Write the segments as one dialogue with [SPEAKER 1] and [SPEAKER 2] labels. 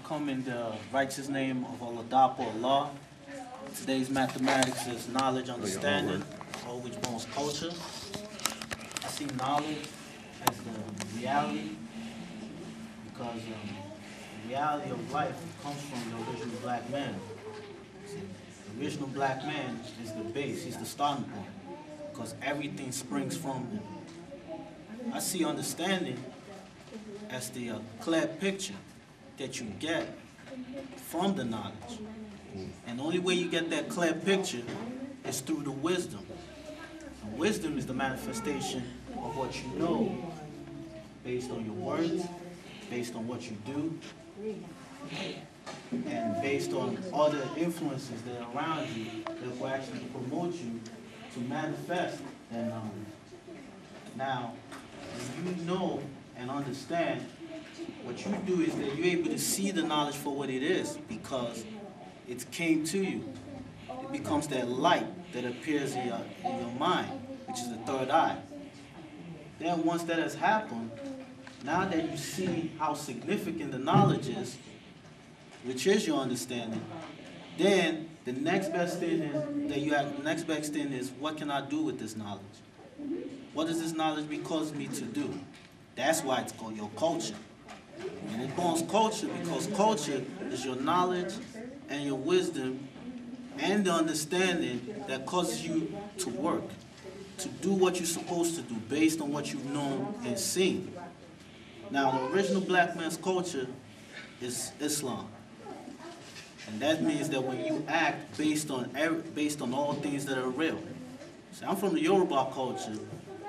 [SPEAKER 1] come in the righteous name of Allah, Dapo, Allah. Today's mathematics is knowledge, understanding, all which bones culture. I see knowledge as the reality because the reality of life comes from the original black man. See, the original black man is the base, he's the starting point because everything springs from him. I see understanding as the clear picture that you get from the knowledge. And the only way you get that clear picture is through the wisdom. And wisdom is the manifestation of what you know based on your words, based on what you do, and based on other influences that are around you that will actually promote you to manifest. And now, when you know and understand, what you do is that you're able to see the knowledge for what it is because it came to you. It becomes that light that appears in your mind, which is the third eye. Then once that has happened, now that you see how significant the knowledge is, which is your understanding, then the next best thing is that you have. The next best thing is, what can I do with this knowledge? What does this knowledge cause me to do? That's why it's called your culture. And it calls culture because culture is your knowledge and your wisdom and the understanding that causes you to work, to do what you're supposed to do based on what you've known and seen. Now, the original black man's culture is Islam. And that means that when you act based on all things that are real. See, I'm from the Yoruba culture,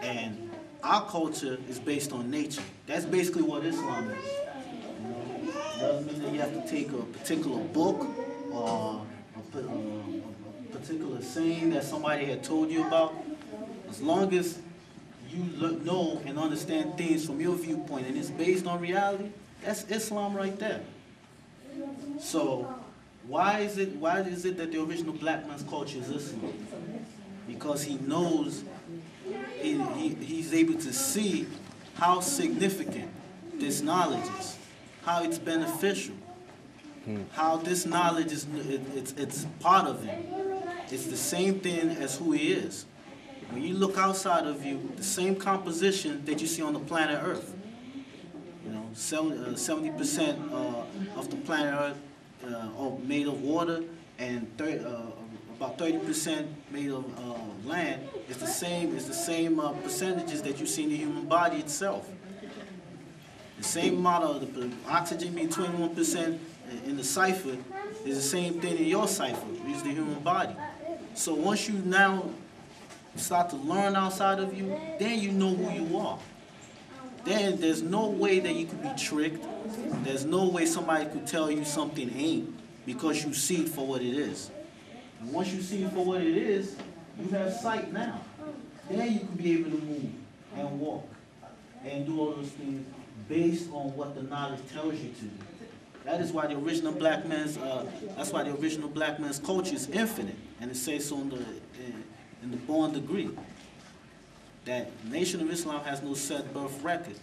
[SPEAKER 1] and our culture is based on nature. That's basically what Islam is. You know, it doesn't mean that you have to take a particular book or a particular saying that somebody had told you about. As long as you know and understand things from your viewpoint and it's based on reality, that's Islam right there. So why is it that the original black man's culture is Islam? Because he knows, he's able to see how significant this knowledge is, how it's beneficial, how this knowledge is, it's part of him. It's the same thing as who he is. When you look outside of you, the same composition that you see on the planet Earth. You know, 70% of the planet Earth are made of water, and about 30% made of land. It's the same percentages that you see in the human body itself. The same amount of the oxygen being 21% in the cipher is the same thing in your cipher, which is the human body. So once you now start to learn outside of you, then you know who you are. Then there's no way that you could be tricked. There's no way somebody could tell you something ain't, because you see it for what it is. And once you see it for what it is, you have sight now. Then you can be able to move and walk and do all those things based on what the knowledge tells you to do. That is why the original black man's culture is infinite, and it says so in the Born Degree that the Nation of Islam has no set birth record.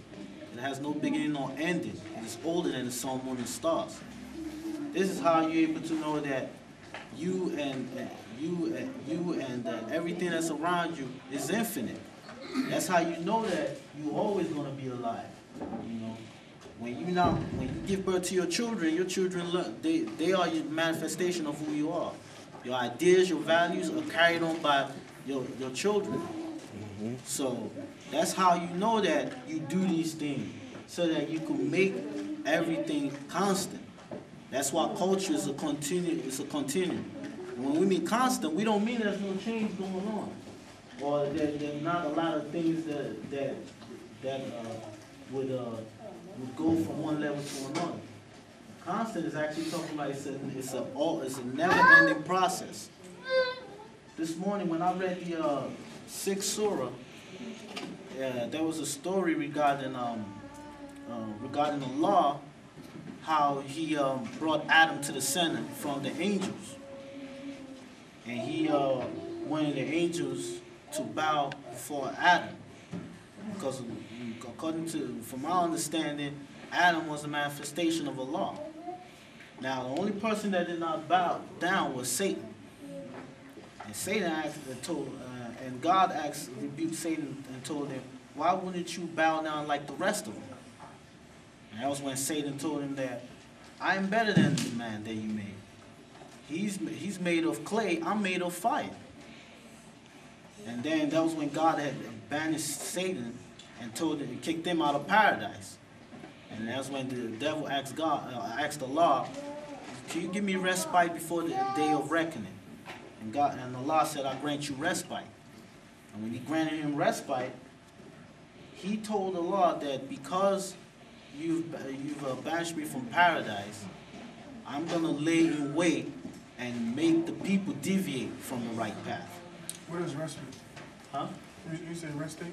[SPEAKER 1] It has no beginning nor ending. It is older than the sun, moon, and stars. This is how you're able to know that you and everything that's around you is infinite. That's how you know that you're always going to be alive. You know, when you give birth to your children learn, they are your manifestation of who you are. Your ideas, your values are carried on by your children. So that's how you know that you do these things, so that you can make everything constant. That's why culture is a continuum. When we mean constant, we don't mean there's no change going on, or there's not a lot of things that would go from one level to another. Constant is actually talking about it's a never-ending process. This morning when I read the 6th surah, there was a story regarding Allah, how he brought Adam to the center from the angels, and he wanted the angels to bow before Adam, because according to, from our understanding, Adam was a manifestation of Allah. Now, the only person that did not bow down was Satan. And Satan asked, and God rebuked Satan and told him, why wouldn't you bow down like the rest of them? And that was when Satan told him that, I am better than the man that you made. He's made of clay, I'm made of fire. And then that was when God had banished Satan and kicked him out of paradise. And that's when the devil asked the Lord, can you give me respite before the day of reckoning? And Allah said, I grant you respite. And when he granted him respite, he told the Lord that because you've banished me from paradise, I'm going to lay in wait and make the people deviate from the right path.
[SPEAKER 2] What is respite?
[SPEAKER 1] Huh?
[SPEAKER 2] You said respite?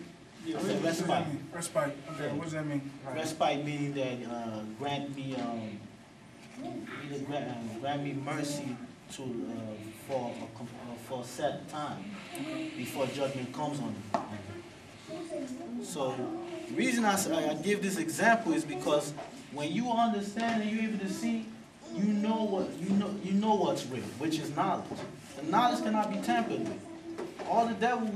[SPEAKER 1] Yeah, I said respite.
[SPEAKER 2] Respite. Okay, what does that mean?
[SPEAKER 1] Respite meaning that grant me mercy for a set time before judgment comes on you. So the reason I give this example is because when you understand and you're able to see, you know what's real, which is knowledge. The knowledge cannot be tampered with. All the devil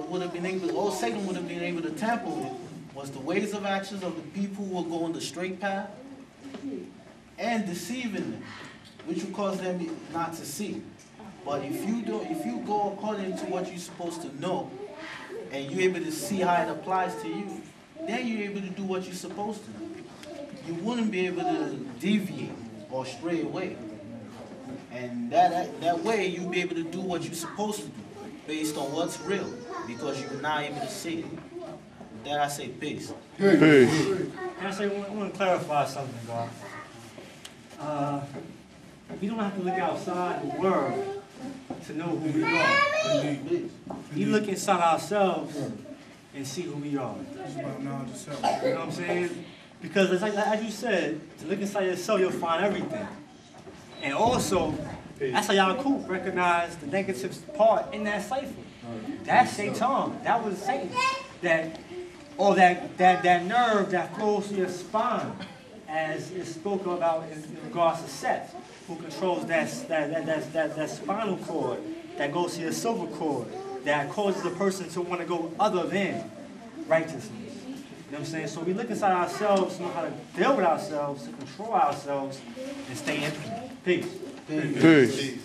[SPEAKER 1] would have been able, all Satan would have been able to tamper with was the ways of actions of the people who are going the straight path and deceiving them, which will cause them not to see. But if you go according to what you're supposed to know, and you're able to see how it applies to you, then you're able to do what you're supposed to do. You wouldn't be able to deviate or stray away. And that way you'll be able to do what you're supposed to do based on what's real, because you're now able to see it. With that I say peace.
[SPEAKER 3] Peace. Can I say, I want to clarify something, God. We don't have to look outside the world to know who we are. We look inside ourselves and see who we are.
[SPEAKER 2] It's about knowledge of self.
[SPEAKER 3] You know what I'm saying? Because as you said, to look inside yourself, you'll find everything. And also, that's how Yaqub recognized the negative part in that cipher. That's Satan. That was Satan. That nerve that flows to your spine, as is spoken about in regards to Seth, who controls that spinal cord that goes to your silver cord, that causes a person to want to go other than righteousness. You know what I'm saying? So we look inside ourselves to know how to deal with ourselves, to control ourselves, and stay in peace.
[SPEAKER 4] Peace.